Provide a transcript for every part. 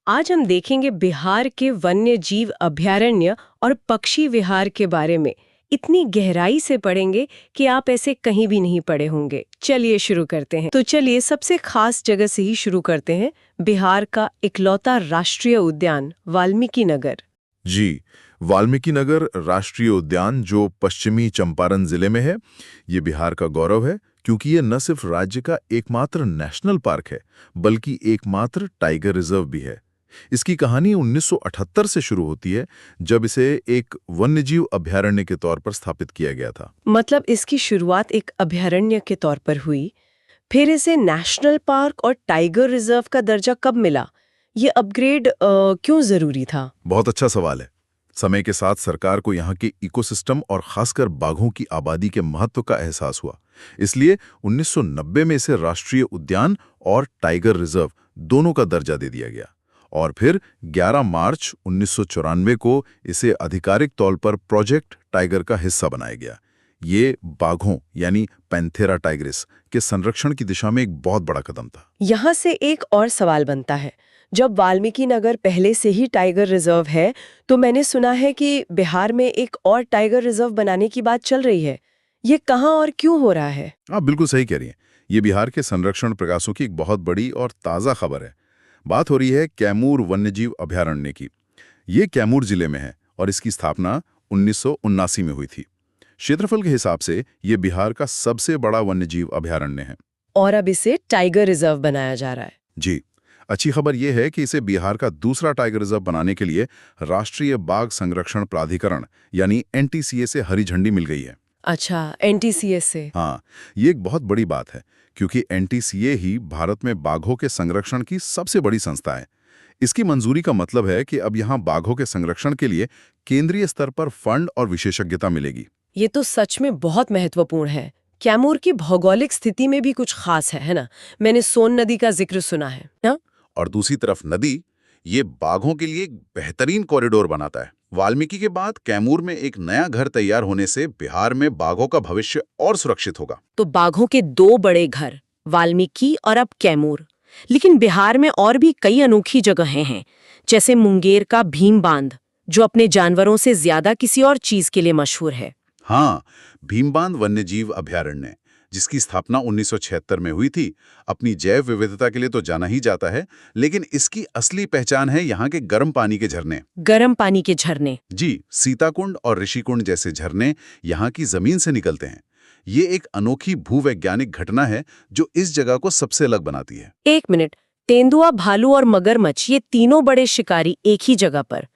आज हम देखेंगे बिहार के वन्य जीव अभयारण्य और पक्षी विहार के बारे में। इतनी गहराई से पढ़ेंगे कि आप ऐसे कहीं भी नहीं पढ़े होंगे। चलिए शुरू करते हैं। तो चलिए सबसे खास जगह से ही शुरू करते हैं, बिहार का इकलौता राष्ट्रीय उद्यान वाल्मीकि नगर। जी, वाल्मीकि नगर राष्ट्रीय उद्यान जो पश्चिमी चंपारण जिले में है, ये बिहार का गौरव है क्योंकि ये न सिर्फ राज्य का एकमात्र नेशनल पार्क है, बल्कि एकमात्र टाइगर रिजर्व भी है। इसकी कहानी 1978 से शुरू होती है, जब इसे एक वन्यजीव अभयारण्य के तौर पर स्थापित किया गया था। मतलब इसकी शुरुआत एक अभयारण्य के तौर पर हुई, फिर इसे नेशनल पार्क और टाइगर रिजर्व का दर्जा कब मिला? ये अपग्रेड क्यों जरूरी था? बहुत अच्छा सवाल है। समय के साथ सरकार को यहाँ के इकोसिस्टम और खासकर बाघों की आबादी के महत्व का एहसास हुआ। इसलिए 1990 में इसे राष्ट्रीय उद्यान और टाइगर रिजर्व दोनों का दर्जा दे दिया गया और फिर 11 मार्च 1994 को इसे आधिकारिक तौर पर प्रोजेक्ट टाइगर का हिस्सा बनाया गया। ये बाघों यानी पैंथेरा टाइग्रिस के संरक्षण की दिशा में एक बहुत बड़ा कदम था। यहाँ से एक और सवाल बनता है, जब वाल्मीकि नगर पहले से ही टाइगर रिजर्व है, तो मैंने सुना है कि बिहार में एक और टाइगर रिजर्व बनाने की बात चल रही है। ये कहाँ और क्यों हो रहा है? आप बिल्कुल सही कह रही हैं। ये बिहार के संरक्षण प्रयासों की एक बहुत बड़ी और ताज़ा खबर है। बात हो रही है कैमूर वन्यजीव अभयारण्य की। ये कैमूर जिले में है और इसकी स्थापना 1979 में हुई थी। क्षेत्रफल के हिसाब से ये बिहार का सबसे बड़ा वन्यजीव अभयारण्य है। और अब इसे टाइगर रिजर्व बनाया जा रहा है। जी, अच्छी खबर यह है कि इसे बिहार का दूसरा टाइगर रिजर्व बनाने के लिए राष्ट्रीय बाघ संरक्षण प्राधिकरण यानी एनटीसीए से हरी झंडी मिल गई है। अच्छा, एनटीसीए से? हाँ, ये एक बहुत बड़ी बात है क्योंकि एनटीसीए ही भारत में बाघों के संरक्षण की सबसे बड़ी संस्था है। इसकी मंजूरी का मतलब है कि अब यहाँ बाघों के संरक्षण के लिए केंद्रीय स्तर पर फंड और विशेषज्ञता मिलेगी। ये तो सच में बहुत महत्वपूर्ण है। कैमूर की भौगोलिक स्थिति में भी कुछ खास है ना? मैंने सोन नदी का जिक्र सुना है ना? और दूसरी तरफ नदी, ये बाघों के लिए एक बेहतरीन कॉरिडोर बनाता है। वाल्मीकि के बाद कैमूर में एक नया घर तैयार होने से बिहार में बाघों का भविष्य और सुरक्षित होगा। तो बाघों के दो बड़े घर, वाल्मीकि और अब कैमूर। लेकिन बिहार में और भी कई अनोखी जगहें हैं, जैसे मुंगेर का भीम बांध, जो अपने जानवरों से ज्यादा किसी और चीज के लिए मशहूर है। हाँ, भीमबांध वन्यजीव अभयारण्य, जिसकी स्थापना 1976 में हुई थी, अपनी जैव विविधता के लिए तो जाना ही जाता है, लेकिन इसकी असली पहचान है यहाँ के गर्म पानी के झरने। गर्म पानी के झरने? जी, सीताकुंड और ऋषिकुंड जैसे झरने यहाँ की जमीन से निकलते हैं। ये एक अनोखी भूवैज्ञानिक घटना है जो इस जगह को सबसे अलग बनाती है। एक मिनट, तेंदुआ, भालू और मगरमच्छ, ये तीनों बड़े शिकारी एक ही जगह पर।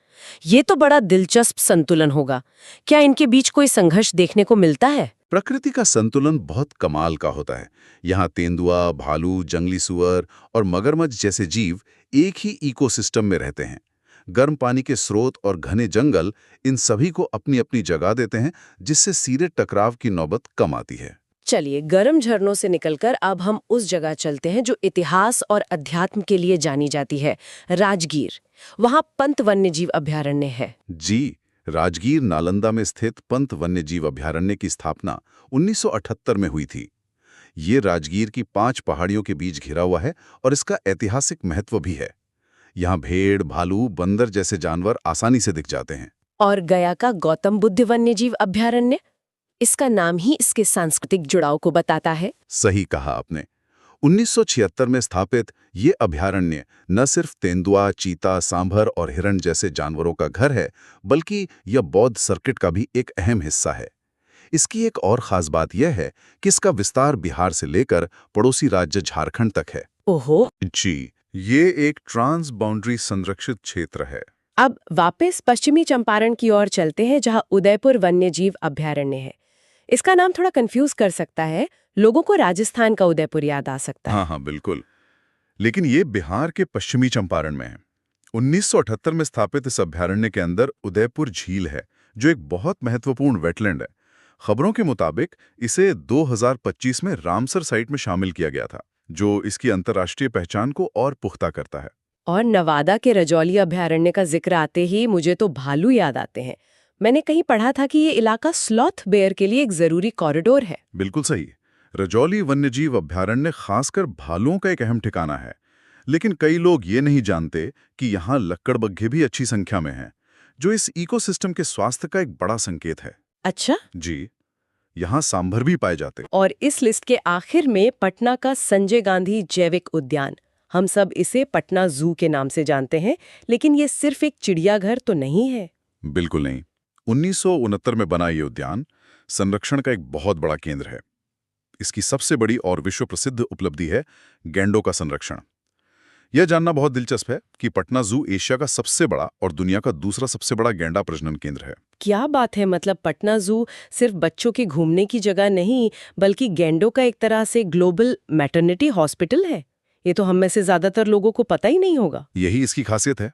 ये तो बड़ा दिलचस्प संतुलन होगा। क्या इनके बीच कोई संघर्ष देखने को मिलता है? प्रकृति का संतुलन बहुत कमाल का होता है। यहाँ तेंदुआ, भालू, जंगली सुअर और मगरमच्छ जैसे जीव एक ही इकोसिस्टम में रहते हैं। गर्म पानी के स्रोत और घने जंगल इन सभी को अपनी अपनी जगह देते हैं, जिससे सीधे टकराव की नौबत कम आती है। चलिए, गर्म झरनों से निकलकर अब हम उस जगह चलते हैं जो इतिहास और अध्यात्म के लिए जानी जाती है, राजगीर। वहाँ पंत वन्यजीव अभयारण्य है। जी, राजगीर नालंदा में स्थित पंत वन्यजीव अभयारण्य की स्थापना 1978 में हुई थी। ये राजगीर की 5 पहाड़ियों के बीच घिरा हुआ है और इसका ऐतिहासिक महत्व भी है। यहाँ भेड़, भालू, बंदर जैसे जानवर आसानी से दिख जाते हैं। और गया का गौतम बुद्ध वन्यजीव अभयारण्य, इसका नाम ही इसके सांस्कृतिक जुड़ाव को बताता है। सही कहा आपने। 1976 में स्थापित ये अभयारण्य न सिर्फ तेंदुआ, चीता, सांभर और हिरण जैसे जानवरों का घर है, बल्कि यह बौद्ध सर्किट का भी एक अहम हिस्सा है। इसकी एक और खास बात यह है कि इसका विस्तार बिहार से लेकर पड़ोसी राज्य झारखंड तक है। ओहो! जी, ये एक ट्रांस बाउंड्री संरक्षित क्षेत्र है। अब वापस पश्चिमी चंपारण की ओर चलते हैं, जहां उदयपुर वन्यजीव अभयारण्य है। इसका नाम थोड़ा कंफ्यूज कर सकता है, लोगों को राजस्थान का उदयपुर याद आ सकता है। हाँ, बिल्कुल। लेकिन ये बिहार के पश्चिमी चंपारण में है। 1978 में स्थापित इस अभयारण्य के अंदर उदयपुर झील है, जो एक बहुत महत्वपूर्ण वेटलैंड है। खबरों के मुताबिक इसे 2025 में रामसर साइट में शामिल किया गया था, जो इसकी अंतर्राष्ट्रीय पहचान को और पुख्ता करता है। और नवादा के रजौली अभयारण्य का जिक्र आते ही मुझे तो भालू याद आते हैं। मैंने कहीं पढ़ा था कि ये इलाका स्लॉथ बेयर के लिए एक जरूरी कॉरिडोर है। बिल्कुल सही। रजौली वन्यजीव अभयारण्य खासकर भालुओं का एक अहम ठिकाना है। लेकिन कई लोग ये नहीं जानते कि यहाँ लक्कड़बग्घे भी अच्छी संख्या में हैं, जो इस इकोसिस्टम के स्वास्थ्य का एक बड़ा संकेत है। अच्छा। जी, यहाँ सांभर भी पाए जाते। और इस लिस्ट के आखिर में पटना का संजय गांधी जैविक उद्यान। हम सब इसे पटना जू के नाम से जानते हैं, लेकिन ये सिर्फ एक चिड़ियाघर तो नहीं है। बिल्कुल नहीं। 1969 में बना ये उद्यान संरक्षण का एक बहुत बड़ा केंद्र है। इसकी सबसे बड़ी और विश्व प्रसिद्ध उपलब्धि है गैंडों का संरक्षण। यह जानना बहुत दिलचस्प है कि पटना जू एशिया का सबसे बड़ा और दुनिया का दूसरा सबसे बड़ा गैंडा प्रजनन केंद्र है। क्या बात है, मतलब पटना जू सिर्फ बच्चों के घूमने की जगह नहीं, बल्कि गैंडों का एक तरह से ग्लोबल मैटरनिटी हॉस्पिटल है। ये तो हम में से ज्यादातर लोगों को पता ही नहीं होगा। यही इसकी खासियत है।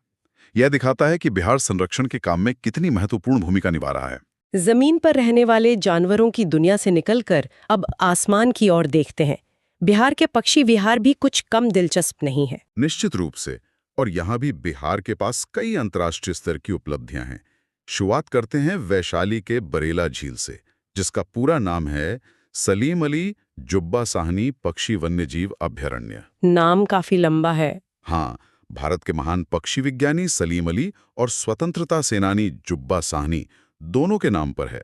यह दिखाता है कि बिहार संरक्षण के काम में कितनी महत्वपूर्ण भूमिका निभा रहा है। जमीन पर रहने वाले जानवरों की दुनिया से निकलकर अब आसमान की ओर देखते हैं। बिहार के पक्षी विहार भी कुछ कम दिलचस्प नहीं है। निश्चित रूप से। और यहाँ भी बिहार के पास कई अंतर्राष्ट्रीय स्तर की उपलब्धियां हैं। शुरुआत करते हैं वैशाली के बरेला झील से, जिसका पूरा नाम है सलीम अली जुब्बा साहनी पक्षी वन्यजीव अभयारण्य। नाम काफी लंबा है। हाँ, भारत के महान पक्षी विज्ञानी सलीम अली और स्वतंत्रता सेनानी जुब्बा साहनी दोनों के नाम पर है।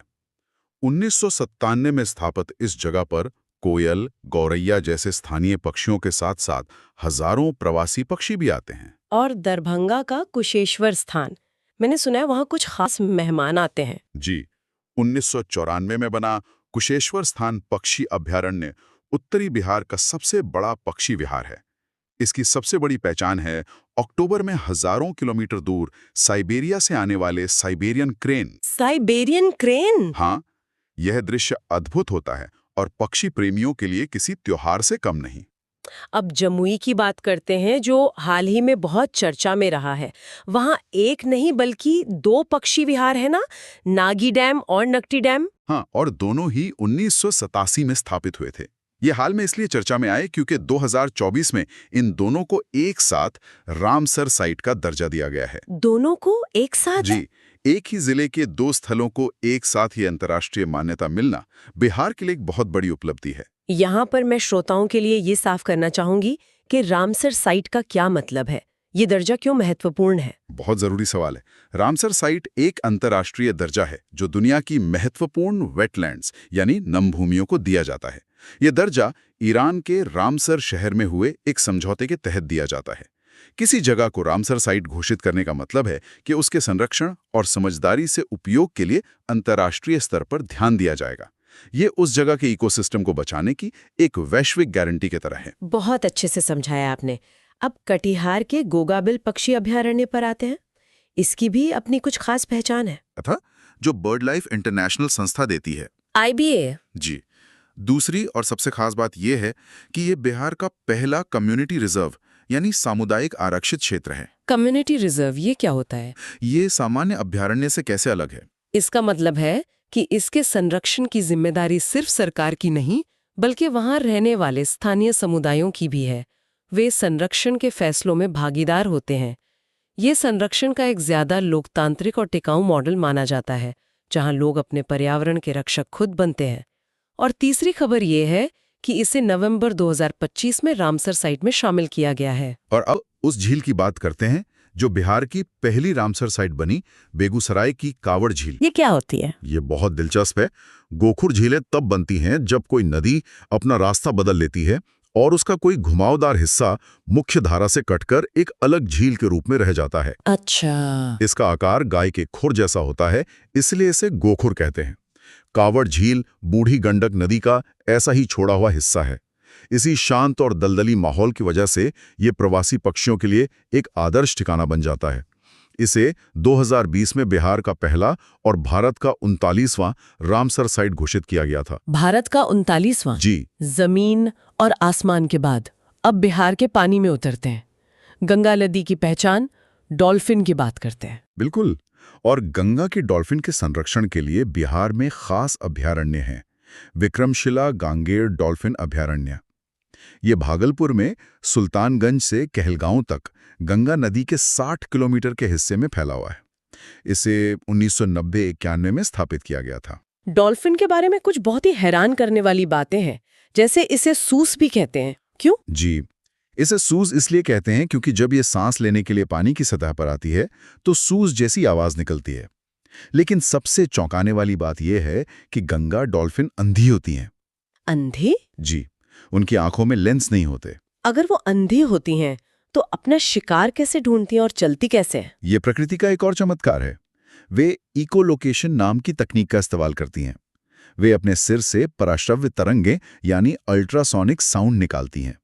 1997 में स्थापित इस जगह पर कोयल, गौरैया जैसे स्थानीय पक्षियों के साथ साथ हजारों प्रवासी पक्षी भी आते हैं। और दरभंगा का कुशेश्वर स्थान, मैंने सुना है वहाँ कुछ खास मेहमान आते हैं। जी, 1994 में बना कुशेश्वर स्थान पक्षी अभयारण्य उत्तरी बिहार का सबसे बड़ा पक्षी विहार है। इसकी सबसे बड़ी पहचान है अक्टूबर में हजारों किलोमीटर दूर साइबेरिया से आने वाले साइबेरियन क्रेन। Siberian crane? हाँ, यह दृश्य अद्भुत होता है और पक्षी प्रेमियों के लिए किसी त्योहार से कम नहीं। अब जमुई की बात करते हैं, जो हाल ही में बहुत चर्चा में रहा है। वहाँ एक नहीं बल्कि 2 पक्षी विहार है ना, नागी डैम और नकटी डैम। हाँ, और दोनों ही 1987 में स्थापित हुए थे। ये हाल में इसलिए चर्चा में आए क्योंकि 2024 में इन दोनों को एक साथ रामसर साइट का दर्जा दिया गया है। दोनों को एक साथ? जी, एक ही जिले के 2 स्थलों को एक साथ ही अंतर्राष्ट्रीय मान्यता मिलना बिहार के लिए एक बहुत बड़ी उपलब्धि है। यहाँ पर मैं श्रोताओं के लिए ये साफ करना चाहूंगी कि रामसर साइट का क्या मतलब है, ये दर्जा क्यों महत्वपूर्ण है? बहुत जरूरी सवाल है। रामसर साइट एक अंतर्राष्ट्रीय दर्जा है जो दुनिया की महत्वपूर्ण वेटलैंड्स यानी नम भूमियों को दिया जाता है। ये दर्जा ईरान के रामसर शहर में हुए एक समझौते के तहत दिया जाता है। किसी जगह को रामसर साइट घोषित करने का मतलब है कि उसके संरक्षण और समझदारी से उपयोग के लिए अंतर्राष्ट्रीय स्तर पर ध्यान दिया जाएगा। ये उस जगह के इकोसिस्टम को बचाने की एक वैश्विक गारंटी की तरह है। बहुत अच्छे से समझाया आपने। अब कटिहार के गोगाबिल पक्षी अभयारण्य पर आते हैं। इसकी भी अपनी कुछ खास पहचान है। अथा जो बर्ड लाइफ इंटरनेशनल संस्था देती है, IBA। जी। दूसरी और सबसे खास बात यह है कि ये बिहार का पहला कम्युनिटी रिजर्व यानी सामुदायिक आरक्षित क्षेत्र है। कम्युनिटी रिजर्व ये क्या होता है? ये सामान्य अभयारण्य से कैसे अलग है? इसका मतलब है कि इसके संरक्षण की जिम्मेदारी सिर्फ सरकार की नहीं, बल्कि वहां रहने वाले स्थानीय समुदायों की भी है। वे संरक्षण के फैसलों में भागीदार होते हैं। ये संरक्षण का एक ज्यादा लोकतांत्रिक और टिकाऊ मॉडल माना जाता है, जहां लोग अपने पर्यावरण के रक्षक खुद बनते हैं। और तीसरी खबर ये है कि इसे नवंबर 2025 में रामसर साइट में शामिल किया गया है। और अब उस झील की बात करते हैं जो बिहार की पहली रामसर साइट बनी, बेगूसराय की कावड़ झील। ये क्या होती है? ये बहुत दिलचस्प है। गोखुर झीलें तब बनती हैं जब कोई नदी अपना रास्ता बदल लेती है और उसका कोई घुमावदार हिस्सा मुख्य धारा से कटकर एक अलग झील के रूप में रह जाता है। अच्छा। इसका आकार गाय के खुर जैसा होता है, इसलिए इसे गोखुर कहते हैं। कावड़ झील बूढ़ी गंडक नदी का ऐसा ही छोड़ा हुआ हिस्सा है। इसी शांत और दलदली माहौल की वजह से ये प्रवासी पक्षियों के लिए एक आदर्श ठिकाना बन जाता है। इसे 2020 में बिहार का पहला और भारत का 39वां रामसर साइट घोषित किया गया था। भारत का 39वां? जी। जमीन और आसमान के बाद अब बिहार के पानी में उतरते हैं। गंगा नदी की पहचान, डॉल्फिन की बात करते हैं। बिल्कुल। और गंगा की डॉल्फिन के संरक्षण के लिए बिहार में खास अभयारण्य हैं। विक्रमशिला गांगेर डॉल्फिन अभयारण्य। ये भागलपुर में सुल्तानगंज से कहलगांव तक गंगा नदी के 60 किलोमीटर के हिस्से में फैला हुआ है। इसे 1990-91 में स्थापित किया गया था। डॉल्फिन के बारे में कुछ बहुत ही हैरान करने वाली बातें हैं, जैसे इसे सूस भी कहते हैं। क्यों? जी, इसे सूज इसलिए कहते हैं क्योंकि जब ये सांस लेने के लिए पानी की सतह पर आती है तो सूज जैसी आवाज निकलती है। लेकिन सबसे चौंकाने वाली बात यह है कि गंगा डॉल्फिन अंधी होती हैं। अंधे? जी, उनकी आंखों में लेंस नहीं होते। अगर वो अंधी होती हैं तो अपना शिकार कैसे ढूंढती हैं और चलती कैसे हैं? ये प्रकृति का एक और चमत्कार है। वे इकोलोकेशन नाम की तकनीक का इस्तेमाल करती हैं। वे अपने सिर से पराश्रव्य तरंगें यानी अल्ट्रासोनिक साउंड निकालती हैं।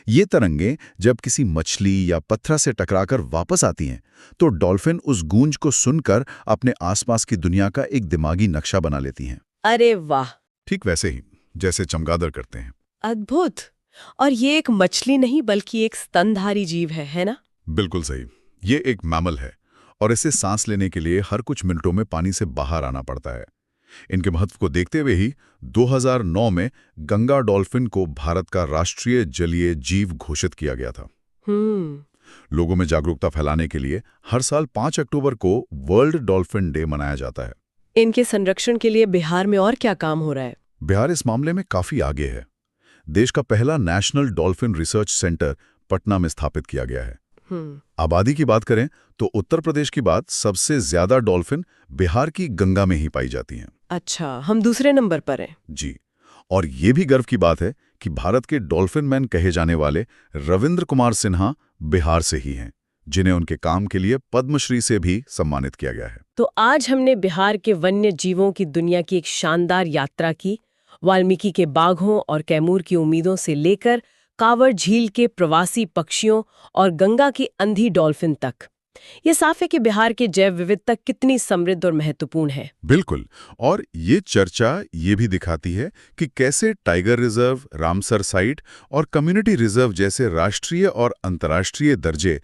ये तरंगें जब किसी मछली या पत्थर से टकराकर वापस आती हैं तो डॉल्फिन उस गूंज को सुनकर अपने आसपास की दुनिया का एक दिमागी नक्शा बना लेती हैं। अरे वाह, ठीक वैसे ही जैसे चमगादड़ करते हैं। अद्भुत। और ये एक मछली नहीं बल्कि एक स्तनधारी जीव है ना? बिल्कुल सही। ये एक मैमल है और इसे सांस लेने के लिए हर कुछ मिनटों में पानी से बाहर आना पड़ता है। इनके महत्व को देखते हुए ही 2009 में गंगा डॉल्फिन को भारत का राष्ट्रीय जलीय जीव घोषित किया गया था। लोगों में जागरूकता फैलाने के लिए हर साल 5 अक्टूबर को वर्ल्ड डॉल्फिन डे मनाया जाता है। इनके संरक्षण के लिए बिहार में और क्या काम हो रहा है? बिहार इस मामले में काफी आगे है। देश का पहला national dolphin research centre Patna में स्थापित किया गया है। आबादी की बात करें तो उत्तर प्रदेश की बात सबसे ज्यादा डॉल्फिन बिहार की गंगा में ही पाई जाती हैं। अच्छा, हम दूसरे नंबर पर हैं। जी, और ये भी गर्व की बात है कि भारत के डॉल्फिन मैन कहे जाने वाले रविंद्र कुमार सिन्हा बिहार से ही हैं, जिन्हें उनके काम के लिए पद्मश्री से भी सम्मानित किया गया है। तो आज हमने बिहार के वन्य जीवों की दुनिया की एक शानदार यात्रा की, वाल्मीकि के बाघों और कैमूर की उम्मीदों से लेकर कांवड़ झील के प्रवासी पक्षियों और गंगा की अंधी डॉल्फिन तक। ये साफ है कि बिहार की जैव विविधता कितनी समृद्ध और महत्वपूर्ण है। बिल्कुल, और ये चर्चा ये भी दिखाती है कि कैसे टाइगर रिजर्व, रामसर साइट और कम्युनिटी रिजर्व जैसे राष्ट्रीय और अंतर्राष्ट्रीय दर्जे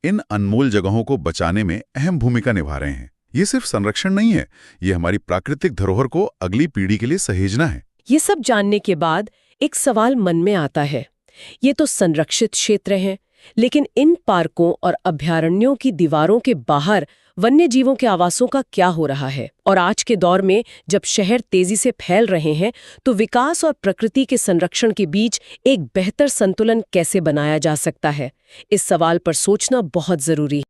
इन अनमोल जगहों को बचाने में अहम भूमिका निभा रहे हैं। ये सिर्फ संरक्षण नहीं है, ये हमारी प्राकृतिक धरोहर को अगली पीढ़ी के लिए सहेजना है। ये सब जानने के बाद एक सवाल मन में आता है। ये तो संरक्षित क्षेत्र हैं, लेकिन इन पार्कों और अभयारण्यों की दीवारों के बाहर वन्य जीवों के आवासों का क्या हो रहा है? और आज के दौर में जब शहर तेजी से फैल रहे हैं तो विकास और प्रकृति के संरक्षण के बीच एक बेहतर संतुलन कैसे बनाया जा सकता है? इस सवाल पर सोचना बहुत जरूरी है।